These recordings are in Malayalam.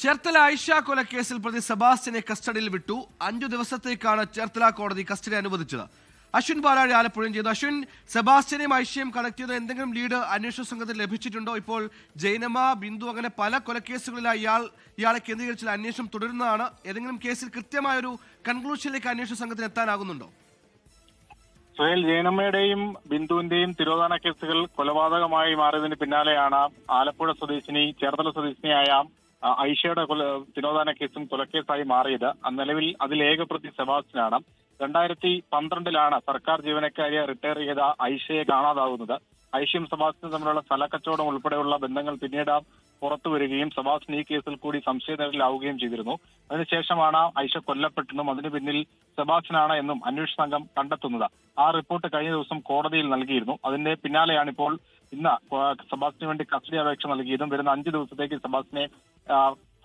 ചേർത്തല ആയിഷ കൊലക്കേസിൽ പ്രതി സെബാസ്റ്റ്യനെ കസ്റ്റഡിയിൽ വിട്ടു. 5 ദിവസത്തേക്കാണ് ചേർത്തല കോടതി കസ്റ്റഡി അനുവദിച്ചത്. അശ്വിൻ പാലാഴി ആലപ്പുഴയും ചെയ്തു. അശ്വിൻ, സെബാസ്റ്റ്യനെയും ഐഷയും കണക്ട് ചെയ്ത എന്തെങ്കിലും ലീഡ് അന്വേഷണ സംഘത്തിന് ലഭിച്ചിട്ടുണ്ടോ? ഇപ്പോൾ ജൈനമ്മ, ബിന്ദു അങ്ങനെ പല കൊലക്കേസുകളിലായി ഇയാളെ കേന്ദ്രീകരിച്ചുള്ള അന്വേഷണം തുടരുന്നതാണ്. ഏതെങ്കിലും കേസിൽ കൃത്യമായൊരു കൺക്ലൂഷനിലേക്ക് അന്വേഷണ സംഘത്തിന് എത്താനാകുന്നുണ്ടോ? സുഹേൽ, ജൈനമ്മയുടെയും ബിന്ദുവിന്റെയും തിരോധാന കേസുകൾ കൊലപാതകമായി മാറിയതിന് പിന്നാലെയാണ് ആലപ്പുഴ സ്വദേശിനി ചേർത്തല സ്വദേശിനിയായ ഐഷയുടെ തിരോധാന കേസും കൊലക്കേസായി മാറിയത്. നിലവിൽ അതിൽ ഏക പ്രതി സെബാസ്റ്റ്യനാണ്. 2012 സർക്കാർ ജീവനക്കാരിയെ റിട്ടയർ ചെയ്ത ഐഷയെ കാണാതാവുന്നത്. ഐഷയും സെബാസ്റ്റ്യനും തമ്മിലുള്ള സ്ഥലക്കച്ചവടം ഉൾപ്പെടെയുള്ള ബന്ധങ്ങൾ പിന്നീട് പുറത്തു വരികയും സെബാസ്റ്റ്യൻ ഈ കേസിൽ കൂടി സംശയനിഴലിലാവുകയും ചെയ്തിരുന്നു. അതിനുശേഷമാണ് ഐഷ കൊല്ലപ്പെട്ടെന്നും അതിന് പിന്നിൽ സെബാസ്റ്റ്യനാണ് എന്നും അന്വേഷണ സംഘം കണ്ടെത്തുന്നത്. ആ റിപ്പോർട്ട് കഴിഞ്ഞ ദിവസം കോടതിയിൽ നൽകിയിരുന്നു. അതിന്റെ പിന്നാലെയാണ് ഇപ്പോൾ ഇന്ന് സെബാസ്റ്റ്യന് വേണ്ടി കസ്റ്റഡി അപേക്ഷ നൽകിയതും. വരുന്ന 5 ദിവസത്തേക്ക് സെബാസ്റ്റ്യനെ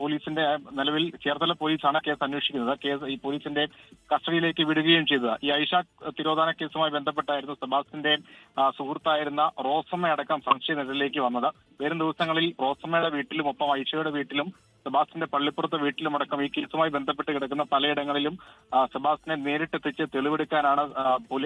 പോലീസിന്റെ നിലവിൽ ചേർത്തല പോലീസാണ് കേസ് അന്വേഷിക്കുന്നത്. കേസ് ഈ പോലീസിന്റെ കസ്റ്റഡിയിലേക്ക് വിടുകയും ചെയ്തത്. ഈ ഐഷ തിരോധാന കേസുമായി ബന്ധപ്പെട്ടായിരുന്നു സെബാസ്റ്റ്യന്റെ സുഹൃത്തായിരുന്ന റോസമ്മ അടക്കം സംശയനിഴലിലേക്ക് വന്നത്. വരും ദിവസങ്ങളിൽ റോസമ്മയുടെ വീട്ടിലും ഒപ്പം ഐഷയുടെ വീട്ടിലും സെബാസ്റ്റ്യന്റെ പള്ളിപ്പുറത്തെ വീട്ടിലുമടക്കം ഈ കേസുമായി ബന്ധപ്പെട്ട് കിടക്കുന്ന പലയിടങ്ങളിലും സെബാസ്റ്റ്യനെ നേരിട്ടെത്തിച്ച് തെളിവെടുക്കാനാണ്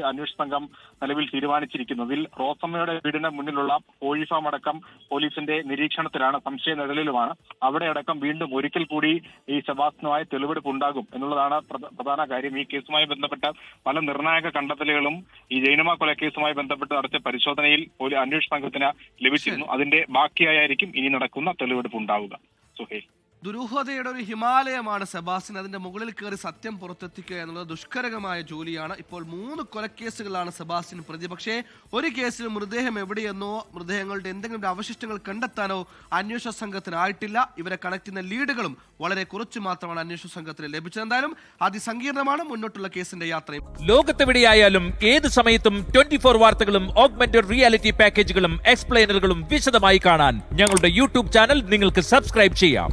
അന്വേഷണ സംഘം നിലവിൽ തീരുമാനിച്ചിരിക്കുന്നത്. ഇതിൽ റോസമ്മയുടെ വീടിന് മുന്നിലുള്ള കോഴി ഫാം അടക്കം പോലീസിന്റെ നിരീക്ഷണത്തിലാണ്, സംശയ നിഴലിലുമാണ്. അവിടെ അടക്കം വീണ്ടും ഒരിക്കൽ കൂടി ഈ സെബാസ്റ്റ്യനുമായി തെളിവെടുപ്പ് ഉണ്ടാകും എന്നുള്ളതാണ് പ്രധാന കാര്യം. ഈ കേസുമായി ബന്ധപ്പെട്ട പല നിർണായക കണ്ടെത്തലുകളും ഈ ജൈനമ്മ കൊലക്കേസുമായി ബന്ധപ്പെട്ട് നടത്തിയ പരിശോധനയിൽ അന്വേഷണ സംഘത്തിന് ലഭിച്ചിരുന്നു. അതിന്റെ ബാക്കിയായിരിക്കും ഇനി നടക്കുന്ന തെളിവെടുപ്പ് ഉണ്ടാവുക. സുഹേൽ, ദുരൂഹതയുടെ ഒരു ഹിമാലയമാണ് സെബാസ്റ്റ്യൻ. അതിന്റെ മുകളിൽ കയറി സത്യം പുറത്തെത്തിക്കുക എന്നുള്ളത് ദുഷ്കരമായ ജോലിയാണ്. ഇപ്പോൾ 3 കൊലക്കേസുകളാണ് സെബാസ്റ്റ്യൻ പ്രതി. പക്ഷേ ഒരു കേസിൽ മൃതദേഹം എവിടെയെന്നോ മൃതദേഹങ്ങളുടെ എന്തെങ്കിലും അവശിഷ്ടങ്ങൾ കണ്ടെത്താനോ അന്വേഷണ സംഘത്തിന് ആയിട്ടില്ല. ഇവരെ കണക്ട് ചെയ്യുന്ന ലീഡുകളും വളരെ കുറച്ച് മാത്രമാണ് അന്വേഷണ സംഘത്തിന് ലഭിച്ചത്. എന്തായാലും അതിസങ്കീർണമാണ് മുന്നോട്ടുള്ള കേസിന്റെ യാത്രയും. ലോകത്തെവിടെയായാലും ഏത് സമയത്തും 24 വാർത്തകളും ഓഗ്മെന്റഡ് റിയാലിറ്റി പാക്കേജുകളും എക്സ്പ്ലെയിനറുകളും വിശദമായി കാണാൻ ഞങ്ങളുടെ യൂട്യൂബ് ചാനൽ നിങ്ങൾക്ക് സബ്സ്ക്രൈബ് ചെയ്യാം.